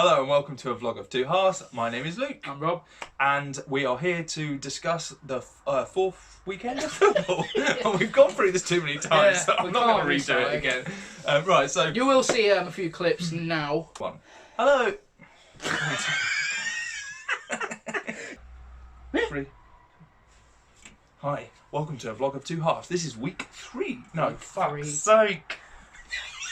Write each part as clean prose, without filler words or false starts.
Hello and welcome to a vlog of Two Halves. My name is Luke. I'm Rob. And we are here to discuss the fourth weekend of football. We've gone through this too many times, so I'm not going to redo it again. Right, so... You will see a few clips now. One. Hello. 3. Hi, welcome to a vlog of Two Halves. This is week 3. No, Week fuck's 3. sake.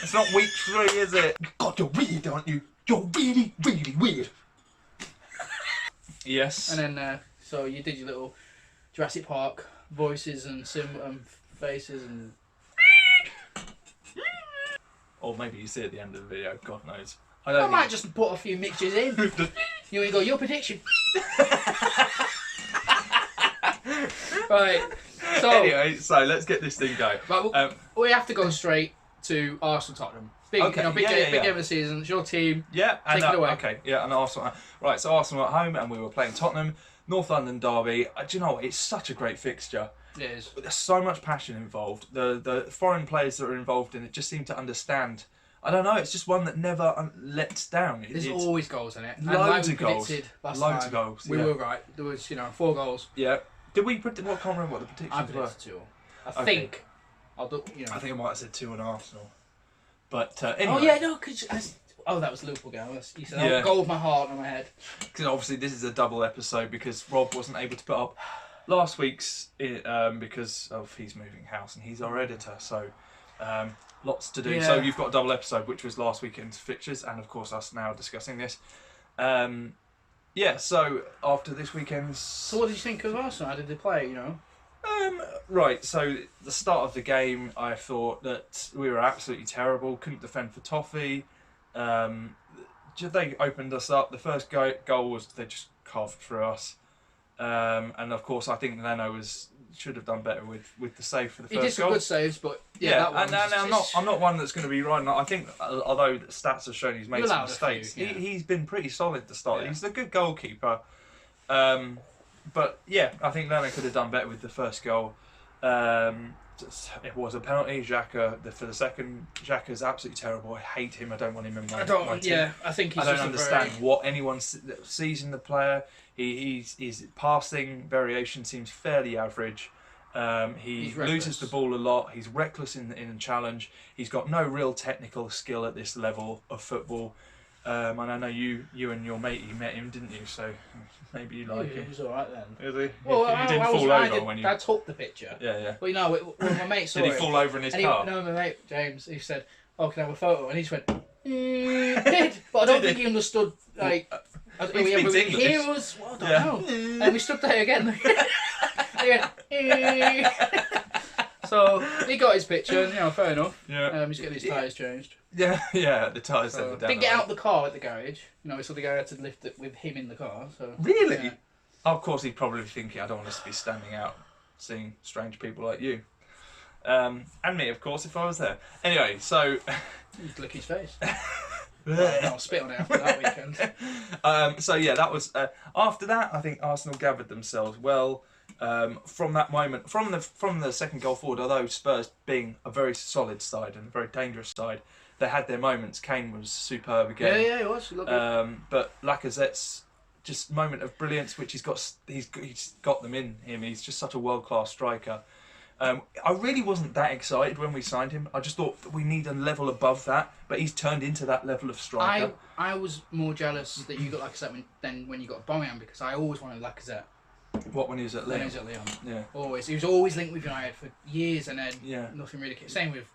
It's not week 3, is it? God, you're weird, aren't you? You're really, really weird. Yes. And then, so you did your little Jurassic Park voices and faces and... Or maybe you see it at the end of the video, God knows. I might just put a few mixtures in. You go, your prediction. Right. So, anyway, so let's get this thing going. Right, we have to go straight to Arsenal Tottenham. Big, Okay, big game yeah. of the season. It's your team. Yeah, and Take it away. Okay, yeah, and Arsenal. Right, so Arsenal at home, and we were playing Tottenham, North London derby. Do you know what? It's such a great fixture. It is. There's so much passion involved. The foreign players that are involved in it just seem to understand. I don't know. It's just one that never lets down. There's always goals in it. And Loads like of goals. Last Loads time, of goals. We were right. There was 4 goals. Yeah. Did we predict? Well, I can't remember what the I predictions were. predicted 2. I think. I'll do. I think I might have said 2 on Arsenal. But anyway. Oh yeah, no, because that was the Liverpool game. You said goal with my heart and my head. Because obviously this is a double episode because Rob wasn't able to put up last week's because of he's moving house and he's our editor. So lots to do. Yeah. So you've got a double episode, which was last weekend's fixtures, and of course us now discussing this. Yeah. So after this weekend's. So what did you think of Arsenal? How did they play? Right, so the start of the game, I thought that we were absolutely terrible. Couldn't defend for toffee. They opened us up. The first goal was they just carved through us. And of course, I think Leno should have done better with the save for the first goal. He did some good saves, but I'm not one that's going to be riding. I think although the stats have shown he's made some mistakes, he's been pretty solid to start. Yeah. He's a good goalkeeper. But yeah, I think Leno could have done better with the first goal. It was a penalty. Xhaka for the second. Xhaka's absolutely terrible. I hate him. I don't want him in my team. Yeah, I think he's. I don't understand what anyone sees in the player. His passing variation seems fairly average. He loses the ball a lot. He's reckless in challenge. He's got no real technical skill at this level of football. And I know you and your mate, you met him, didn't you? So maybe you like him. He was alright then. Is he? Well, he didn't fall over when you... I took the picture. Yeah. Well, when my mate saw Did he fall over in his car? No, my mate, James, he said, oh, can I have a photo? And he just went, did. But I don't think he understood, like... He speaks English. Heroes, well, I don't know. And we stood there again. And he went, So he got his picture, and fair enough. Yeah. He's getting his tyres changed. Yeah, the tyres So, down. didn't get out the car at the garage. So the guy had to lift it with him in the car. So really? Yeah. Of course, he'd probably thinking, I don't want us to be standing out, seeing strange people like you, and me, of course, if I was there. Anyway, so he'd lick his face. I'll spit on it after that weekend. So yeah, that was after that. I think Arsenal gathered themselves well. From that moment, from the second goal forward, although Spurs being a very solid side and a very dangerous side, they had their moments. Kane was superb again. Yeah, he was. He looked good. But Lacazette's just moment of brilliance, which he's got them in him. He's just such a world-class striker. I really wasn't that excited when we signed him. I just thought we need a level above that, but he's turned into that level of striker. I was more jealous that you got Lacazette than when you got Aubameyang, because I always wanted Lacazette. What, when he was at Lyon? When he was at Lyon. Yeah. Always. He was always linked with United for years, and then nothing really came. Same with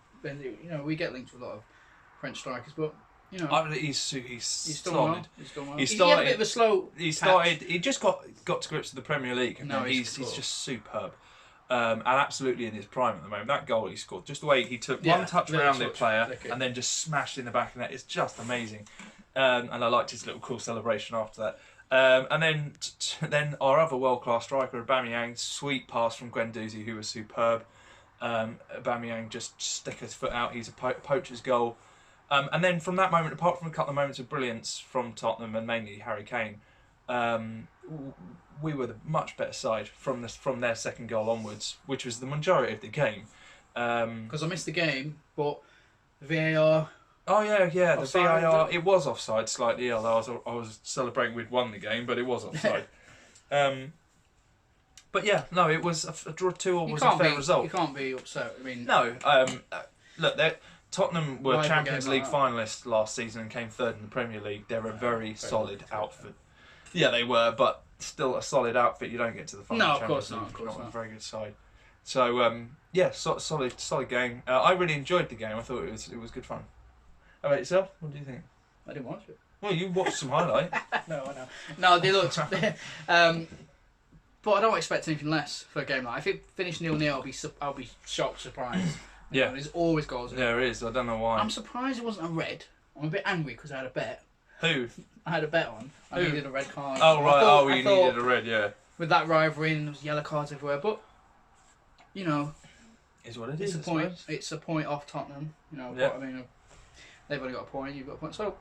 we get linked with a lot of French strikers, but he's still solid. He had a bit of a slow. He just got to grips with the Premier League, and he's just superb. And absolutely in his prime at the moment. That goal he scored, just the way he took one touch around the player and then just smashed in the back of the net, it's just amazing. And I liked his little cool celebration after that. And then our other world-class striker, Aubameyang, sweet pass from Guendouzi, who was superb. Aubameyang just stick his foot out. He's a poacher's goal. And then from that moment, apart from a couple of moments of brilliance from Tottenham and mainly Harry Kane, we were the much better side from their second goal onwards, which was the majority of the game. Because I missed the game, but VAR Oh yeah. The Offside, VAR. It was offside slightly. Although I was celebrating we'd won the game, but it was offside. But yeah, no, it was a draw 2-2 was a fair result. You can't be upset. I mean, no. Look, Tottenham were Rival Champions game League like that. finalists last season and came third in the Premier League. They're a very solid outfit. Yeah, they were, but still a solid outfit. You don't get to the final. No, of Champions course not. League Of if you're course not not. a very good side. So yeah, solid game. I really enjoyed the game. I thought it was good fun. How about yourself? What do you think? I didn't watch it. Well, you watched some highlight. No, I know. No, they looked. But I don't expect anything less for a game like that. If it finished 0-0, I'll be shocked, surprised. Yeah. There's always goals in it. There is. I don't know why. I'm surprised it wasn't a red. I'm a bit angry because I had a bet. Who? I had a bet on. I Who? needed a red card. Oh right. I You thought needed a red. Yeah. with that rivalry and there was yellow cards everywhere. But you know, Is what it it's is. a point. It's a point off Tottenham. You know, Yeah. but, I mean, they've only got a point. You've got a point. So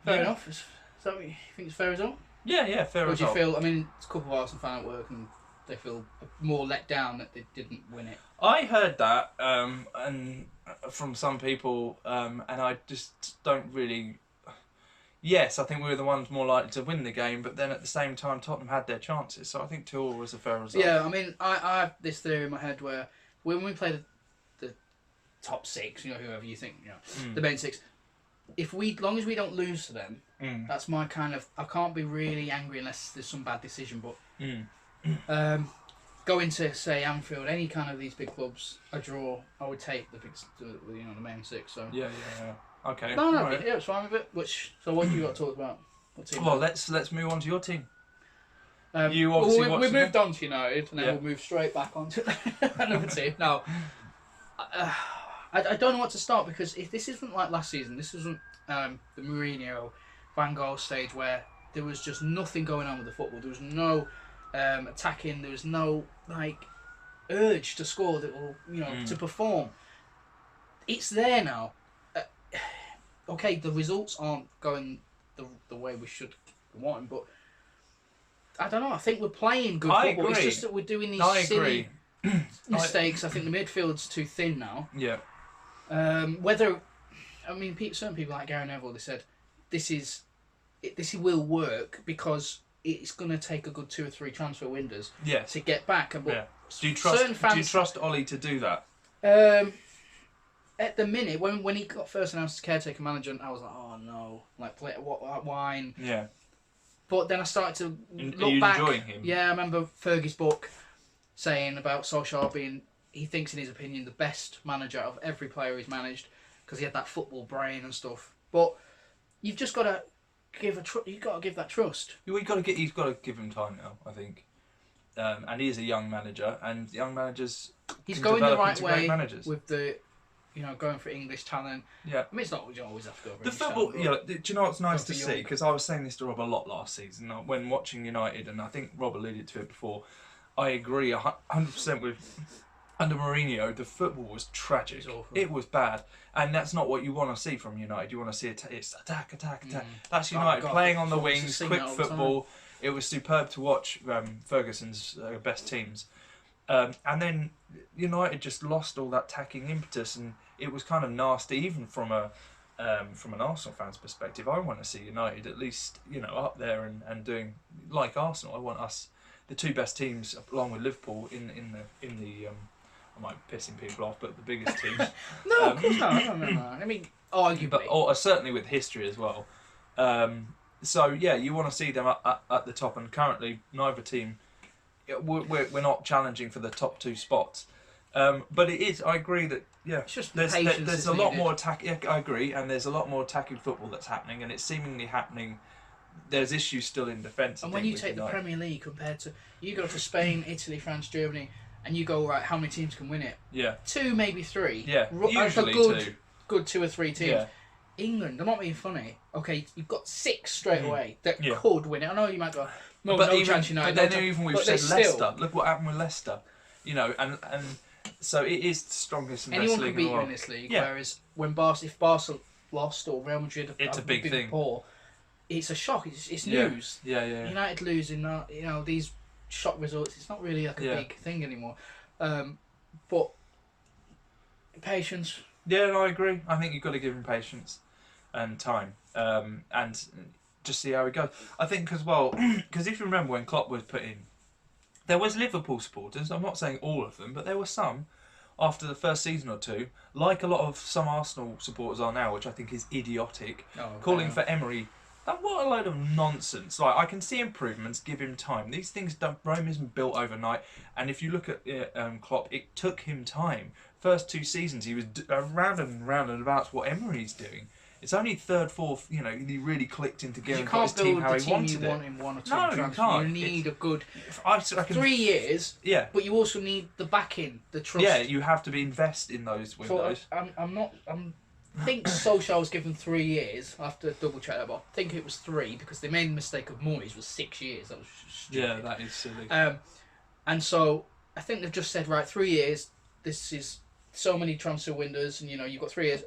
fair enough. Is that what you think? It's a fair result? Yeah. Fair Or do you result. feel? I mean, it's a couple of Arsenal fans at work and they feel more let down that they didn't win it. I heard that, and from some people, and I just don't really. Yes, I think we were the ones more likely to win the game, but then at the same time, Tottenham had their chances, so I think 2-2 was a fair result. Yeah, I mean, I have this theory in my head where when we play the top six, you know, whoever you think, you know, the main six, long as we don't lose to them, that's my kind of. I can't be really angry unless there's some bad decision, but. Going to say Anfield, any kind of these big clubs, a draw, I would take the main six. So Yeah. Okay. no, Right. yeah, it's fine with it. So what have you got to talk about? What team? Well, let's move on to your team. You well, obviously we watched the moved on to United, and then Yeah. we'll move straight back on to another team. Now, I don't know what to start because if this isn't like last season, this isn't the Mourinho, Van Gaal stage where there was just nothing going on with the football. There was no attacking. There was no urge to score that will to perform. It's there now. Okay, the results aren't going the way we should want, but I don't know. I think we're playing good football. Agree. It's just that we're doing these silly mistakes. I think the midfield's too thin now. Yeah. Certain people like Gary Neville, they said this will work because it's going to take a good 2 or 3 transfer windows to get back. But Do you trust Ollie to do that? At the minute, when he got first announced as caretaker manager, I was like, oh no, what wine. Yeah. But then I started to Are look you back. enjoying him? Yeah, I remember Fergie's book saying about Solskjaer being, he thinks in his opinion, the best manager of every player he's managed because he had that football brain and stuff. But you've just got to give that trust. He's got to give him time now, I think. And he is a young manager, and young managers. He's can going the develop right into great way managers. with the, going for English talent. Yeah. I mean, it's not you don't always have to go for The English football, talent. do you know what's nice to for see? young. Because I was saying this to Rob a lot last season when watching United, and I think Rob alluded to it before. I agree 100% with. Under Mourinho, the football was tragic. It was bad, and that's not what you want to see from United. You want to see it's attack. That's United playing on the wings, quick football. It was superb to watch. Ferguson's best teams, and then United just lost all that attacking impetus, and it was kind of nasty, even from an Arsenal fan's perspective. I want to see United at least up there and doing like Arsenal. I want us, the 2 best teams, along with Liverpool, in the I might be pissing people off, but the biggest teams. No, of course not. No. I mean, arguably. Or certainly with history as well. So yeah, you want to see them at the top, and currently neither team. We're not challenging for the top 2 spots. But it is. I agree that It's just there's patience a lot needed. more attack. Yeah, I agree, and there's a lot more attacking football that's happening, and it's seemingly happening. There's issues still in defence. And when you take the Premier League compared to you go to Spain, Italy, France, Germany. And you go, right, how many teams can win it? Yeah. 2, maybe 3. Yeah, usually good, 2. Good 2 or 3 teams. Yeah. England, I'm not being funny. Okay, you've got 6 straight away that Yeah. could win it. I know you might go, no chance United. But then even we've but said they Leicester. still, Look what happened with Leicester. And so it is the strongest and best anyone league can in beat the you world. in this league. Yeah. Whereas when if Barca lost or Real Madrid It's a have big been thing. poor, it's a shock. It's Yeah. news. Yeah. United losing, these shock results. It's not really like a big thing anymore. But patience, Yeah, no, I agree. I think you've got to give him patience and time, and just see how it goes. I think as well, because if you remember when Klopp was put in, there was Liverpool supporters. I'm not saying all of them, but there were some after the first season or two, like a lot of some Arsenal supporters are now, which I think is idiotic, calling for Emery. What a load of nonsense. Like, I can see improvements, give him time. These things Rome isn't built overnight, and if you look at Klopp, it took him time. First 2 seasons he was round and round and about what Emery's doing. It's only third, fourth, he really clicked into gear and got his team how he wanted it. You can't build the team you want in 1 or 2 No, transfers. you can't. You need a good 3 years. Yeah. But you also need the backing, the trust. Yeah, you have to invest in those windows. So I think Solskjaer was given 3 years. I have to double check that, but I think it was 3 because they made the mistake of Moyes was 6 years. That was stupid. Yeah, that is silly. And so I think they've just said, right, 3 years. This is so many transfer windows, and you've got 3 years.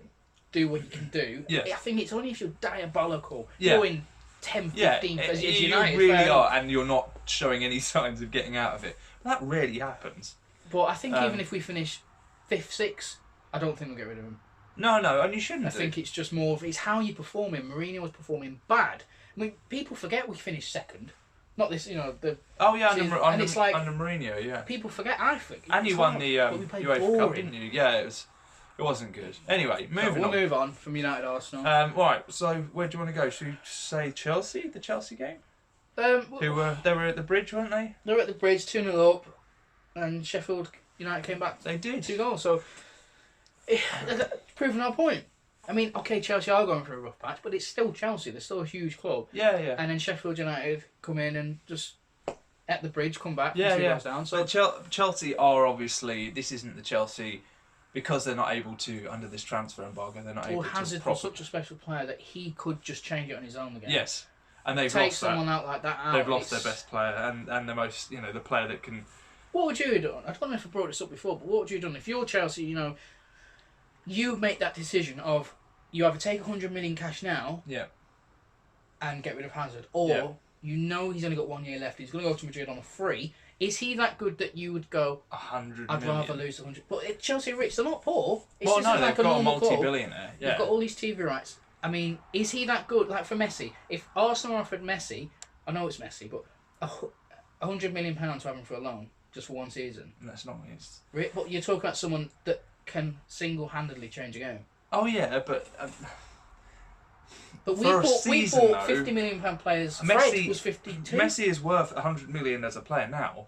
Do what you can do. Yeah. I think it's only if you're diabolical. Yeah. Going 10, 15 as you United. really are, and you're not showing any signs of getting out of it. That rarely happens. But I think even if we finish 5th, 6th, I don't think we'll get rid of him. No, and you shouldn't. I think it's just more of it's how you performing. Mourinho was performing bad. I mean, people forget we finished 2nd. Not this, the. Oh yeah, under under Mourinho, yeah. People forget. I think. And you won the UEFA Cup, didn't you? Yeah, it wasn't good. Anyway, moving on. We'll move on from United Arsenal. Right. So where do you want to go? Should we say Chelsea? The Chelsea game. They were at the bridge, weren't they? They were at the bridge, 2-0 up, and Sheffield United came back. They did 2 goals. So, proving our point. I mean, okay, Chelsea are going through a rough patch, but it's still Chelsea. They're still a huge club. Yeah. And then Sheffield United come in and just at the bridge come back. Yeah. 2 goals down. So Chelsea are obviously this isn't the Chelsea. Because they're not able to, under this transfer embargo, they're not able to... Hazard was such a special player that he could just change it on his own again. Yes, and they've Take lost someone that. out like that out. They've lost their best player and the most, the player that can... What would you have done? I don't know if I brought this up before, but what would you have done? If you're Chelsea, you make that decision of you either take 100 million cash now and get rid of Hazard, or he's only got 1 year left, he's going to go to Madrid on a free. Is he that good that you would go 100 I'd million. rather lose 100? But Chelsea are rich, they're not poor. Well, no, they've got a multi-billionaire. They've got all these TV rights. I mean, is he that good? Like for Messi, if Arsenal offered Messi, I know it's Messi, but £100 million to have him for a loan just for 1 season. That's not his. But you're talking about someone that can single-handedly change a game. Oh yeah, but. But we bought £50 million players. Messi Fred was 52. Messi is worth 100 million as a player now,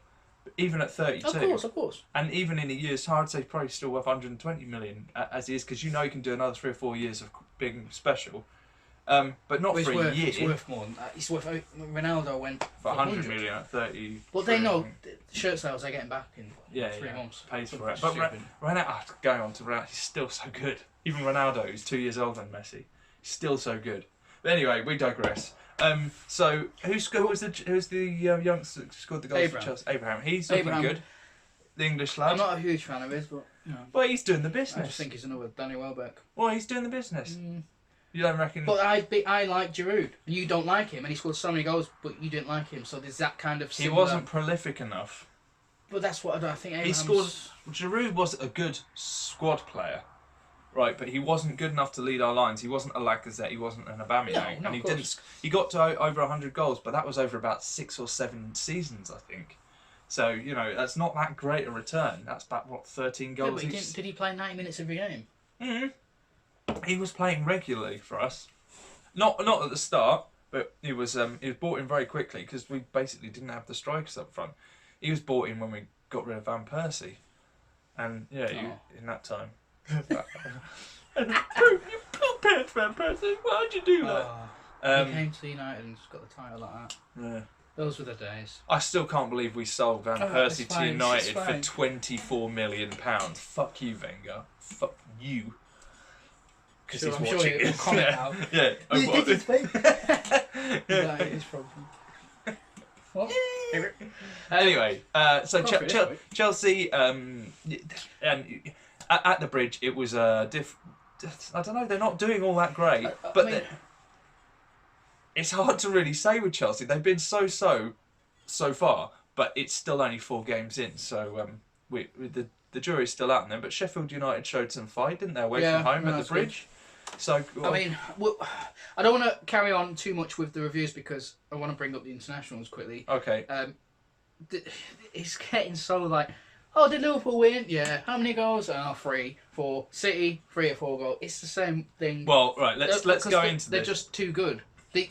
even at 32. Of course. And even in a year's time, I'd say probably still worth 120 million as he is, because he can do another 3 or 4 years of being special. But not for a year. It's worth more than that. It's worth. Ronaldo went for 100 million at 30. Well, they know the shirt sales they're getting back in 3 months. Pays for it. But Ronaldo, going on to Ronaldo, he's still so good. Even Ronaldo, who's 2 years older than Messi, he's still so good. But anyway, we digress. So who's the youngster that scored the goals for Chelsea? Abraham. He's looking good. The English lad. I'm not a huge fan of his, but well, he's doing the business. I just think he's another Danny Welbeck. Well, he's doing the business. You don't reckon? But I like Giroud. You don't like him, and he scored so many goals, but you didn't like him. So there's that kind of. He wasn't prolific enough. But that's what I think. He scored. Giroud was a good squad player. Right, but he wasn't good enough to lead our lines. He wasn't a Lacazette. He wasn't an Aubameyang, no, and he didn't. He got to over 100 goals, but that was over about 6 or 7 seasons, I think. So that's not that great a return. That's about 13 goals. Yeah, but did he play 90 minutes every game? He was playing regularly for us, not at the start, but he was brought in very quickly because we basically didn't have the strikers up front. He was brought in when we got rid of Van Persie, and in that time. You poor Van Persie. Why'd you do that? He came to United and just got the title like that. Yeah. Those were the days. I still can't believe we sold Van Persie to United for £24 million. Fuck you, Wenger. Fuck you. Because he's watching. Sure he'll comment now. Yeah. That is problem. What? Anyway, so Chelsea, and at the bridge, it was I don't know. They're not doing all that great, but it's hard to really say with Chelsea. They've been so far, but it's still only 4 games in. So the the jury's still out on them. But Sheffield United showed some fight, didn't they, away from home at the Bridge? Good. So I mean, I don't want to carry on too much with the reviews because I want to bring up the internationals quickly. Okay. It's getting so like, oh, did Liverpool win? Yeah. How many goals? 3, 4. City, 3 or 4 goals. It's the same thing. Well, right. Let's go into this. They're just too good. The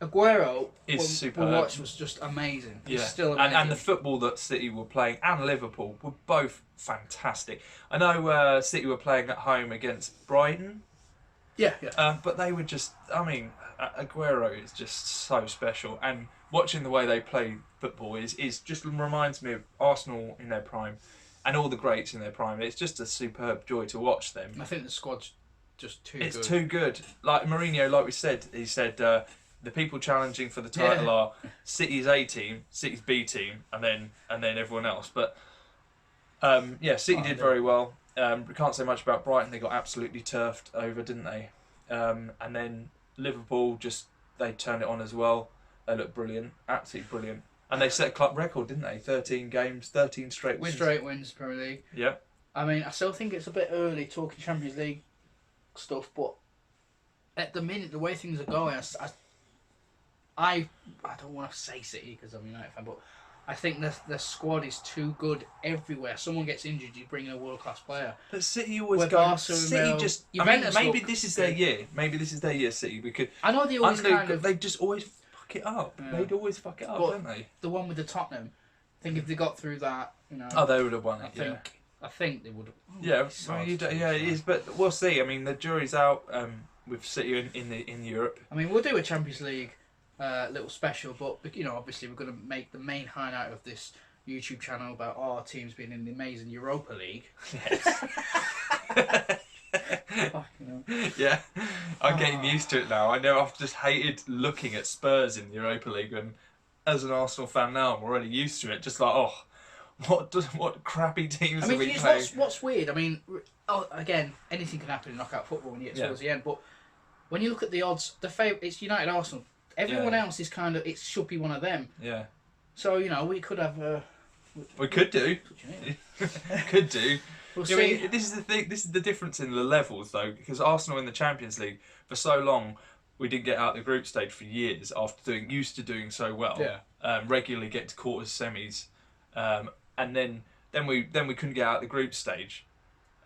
Aguero is superb. Watch was just amazing. Yeah. It's still amazing. And the football that City were playing and Liverpool were both fantastic. I know City were playing at home against Brighton. Yeah. But they were just, I mean, Aguero is just so special. And watching the way they play football is just reminds me of Arsenal in their prime and all the greats in their prime. It's just a superb joy to watch them. I think the squad's just too good. It's too good. Like Mourinho, like we said, he said the people challenging for the title are City's A team, City's B team, and then everyone else. But City did very well. We can't say much about Brighton. They got absolutely turfed over, didn't they? And then Liverpool they turned it on as well. They looked brilliant, absolutely brilliant. And they set a club record, didn't they? 13 games, 13 straight wins. Straight wins, Premier League. Yeah. I mean, I still think it's a bit early talking Champions League stuff, but at the minute, the way things are going, I don't want to say City because I'm a United fan, but I think the squad is too good everywhere. Someone gets injured, you bring in a world-class player. But City always go. City just. Juventus maybe this is their year. Maybe this is their year, City, because I know they always they just always fuck it up. Yeah. They'd always fuck it up, don't they? The one with the Tottenham. I think if they got through that, they would have won it. I think they would have. It is, but we'll see. I mean, the jury's out with City in Europe. I mean, we'll do a Champions League little special, but obviously we're going to make the main highlight of this YouTube channel about our teams being in the amazing Europa League. Yes. Yeah, I'm getting used to it now. I know I've just hated looking at Spurs in the Europa League, and as an Arsenal fan now, I'm already used to it. Just like, what crappy teams are we playing? What's weird? I mean, again, anything can happen in knockout football when you get towards the end. But when you look at the odds, it's United Arsenal. Everyone else is it should be one of them. Yeah. So we could have. We could do. Could do. We'll see. I mean, this is the thing. This is the difference in the levels, though, because Arsenal in the Champions League for so long, we didn't get out the group stage for years after used to doing so well. Yeah. Regularly get to quarters, semis, and then we couldn't get out the group stage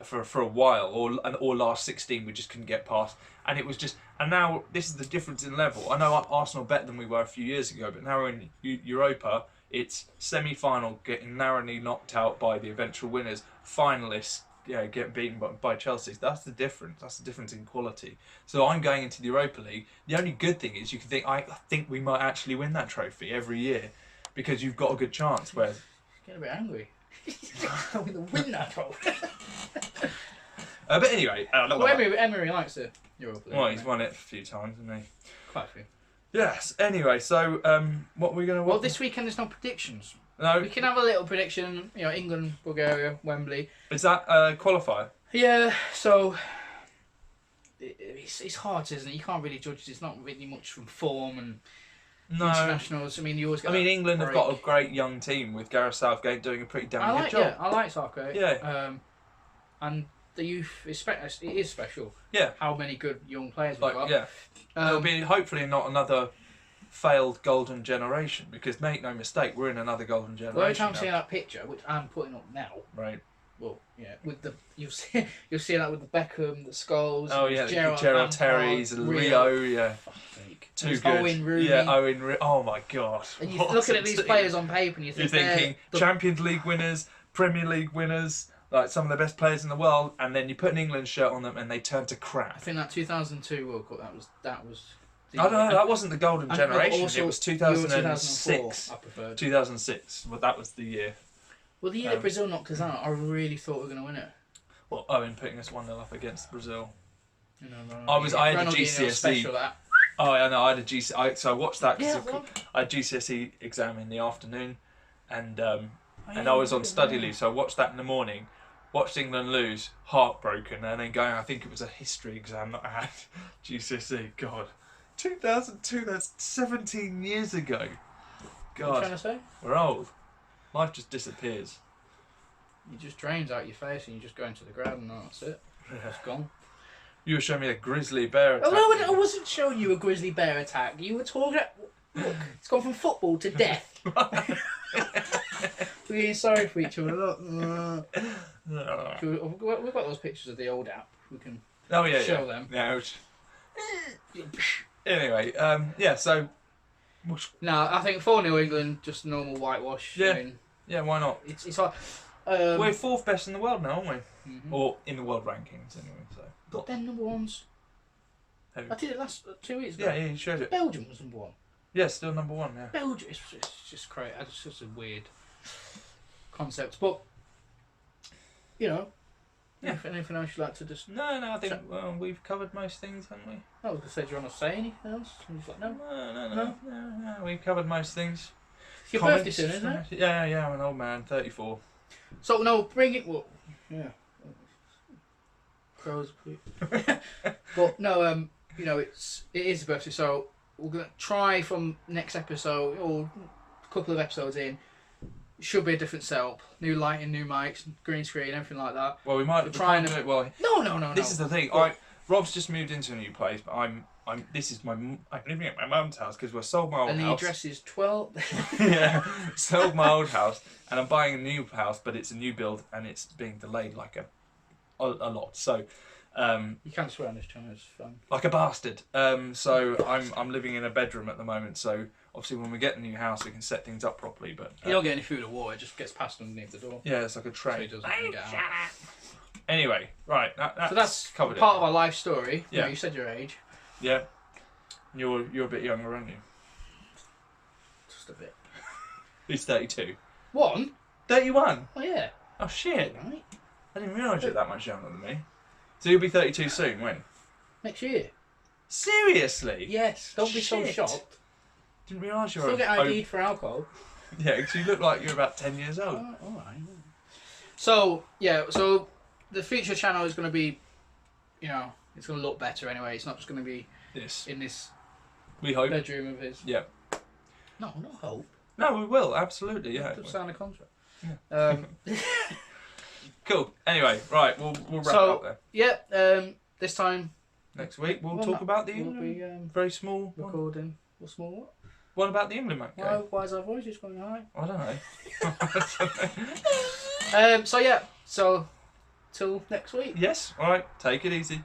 for a while, or last 16 we just couldn't get past, and it was just. And now this is the difference in level. I know Arsenal better than we were a few years ago, but now we're in Europa. It's semi-final, getting narrowly knocked out by the eventual winners. Finalists, get beaten by Chelsea. That's the difference. That's the difference in quality. So I'm going into the Europa League. The only good thing is you can think, I think we might actually win that trophy every year, because you've got a good chance. Whereas get a bit angry. We're going to win that trophy. But anyway, Emery likes it. Europa League. Well, he's won it a few times, hasn't he? Quite a few. Yes. Anyway, so what are we going to? Well, this weekend there's no predictions. No. We can have a little prediction. England, Bulgaria, Wembley. Is that qualifier? Yeah. So it's hard, isn't it? You can't really judge. It's not really much from form and internationals. I mean, you always. England have got a great young team with Gareth Southgate doing a pretty damn good job. Yeah, I like Southgate. Yeah. And the youth is special. Yeah. How many good young players we've got. Yeah. It'll be hopefully not another failed golden generation, because make no mistake, we're in another golden generation. Well, every time I see that picture, which I'm putting up now. Right. Well, yeah, with you'll see that with the Beckham, the Scholes. Oh yeah, Gerard Terry's, Rio. Yeah. Too good. Owen Rooney. Yeah, Owen. Oh my god. And you're looking at these players on paper, and you're thinking Champions League winners, Premier League winners. Like some of the best players in the world, and then you put an England shirt on them and they turn to crap. I think that 2002 World Cup, that was. I don't know. That wasn't the golden generation. It was 2006. I preferred 2006. Well, that was the year. Well, the year that Brazil knocked us out, I really thought we were going to win it. Well, Owen putting us 1-0 up against Brazil. I had a GCSE. Oh yeah, no, I had a GCSE. So I watched that because I had a GCSE exam in the afternoon, and I was on study leave, so I watched that in the morning. Watched England lose, heartbroken, and then going, I think it was a history exam that I had, GCSE, God. 2002, that's 17 years ago. God. What are you trying to say? We're old. Life just disappears. it just drains out your face and you just go into the ground and that's it. It's gone. You were showing me a grizzly bear attack. Oh, no, I wasn't showing you a grizzly bear attack. You were talking... Look, it's gone from football to death. We're getting sorry for each other. Look. We've got those pictures of the old app. We can show them. Yeah. Anyway, yeah, so... No, I think 4-0 England, just normal whitewash. Yeah, I mean, yeah, why not? It's like... we're 4th best in the world now, aren't we? Mm-hmm. Or in the world rankings, anyway. So. But then number ones... Who? I did it last 2 weeks ago. Yeah, you showed it. Belgium was number 1. Yeah, still number 1, yeah. Belgium, it's just crazy. It's just a weird concept. But, you know, anything else you'd like to just... No, I think we've covered most things, haven't we? I was going to say, do you want to say anything else? And he's like, no. No, we've covered most things. It's your birthday soon, isn't it? Yeah, I'm an old man, 34. So, no, bring it... Well, yeah. Crows. But, no, you know, it is a birthday, so... We're going to try from next episode, or a couple of episodes in, it should be a different setup. New lighting, new mics, green screen, everything like that. Well, we might try and do it. Well, no. This is the thing. Rob's just moved into a new place, but I'm living at my mum's house because we're sold my old house. And the address is 12. Yeah, sold my old house, and I'm buying a new house, but it's a new build, and it's being delayed like a lot. So. You can't swear on this channel, it's fun. Like a bastard. So I'm living in a bedroom at the moment. So obviously when we get the new house, we can set things up properly. But you don't get any food or water; it just gets passed underneath the door. Yeah, it's like a tray. So he doesn't get out. Anyway, right. That's covered. Part of our life story. Yeah. You said your age. Yeah. You're a bit younger, aren't you? Just a bit. He's 32. 31? Oh yeah. Oh shit! Right. I didn't realise you're that much younger than me. So you'll be 32 soon, when? Next year. Seriously? Yes. Don't be so shocked. Didn't realise you were... Still get ID'd for alcohol. Yeah, because you look like you're about 10 years old. Alright. So, yeah, so the future channel is going to be, you know, it's going to look better anyway. It's not just going to be in this we hope. bedroom of his. Yeah. No, not hope. No, we will, absolutely, yeah. Just sign a contract. Yeah. Cool. Anyway, right, we'll wrap it up there. Yeah, this time... Next week we'll talk about the England, very small recording. One. What small what? What about the England match? Why is our voice just going high? I don't know. So till next week. Yes, alright, take it easy.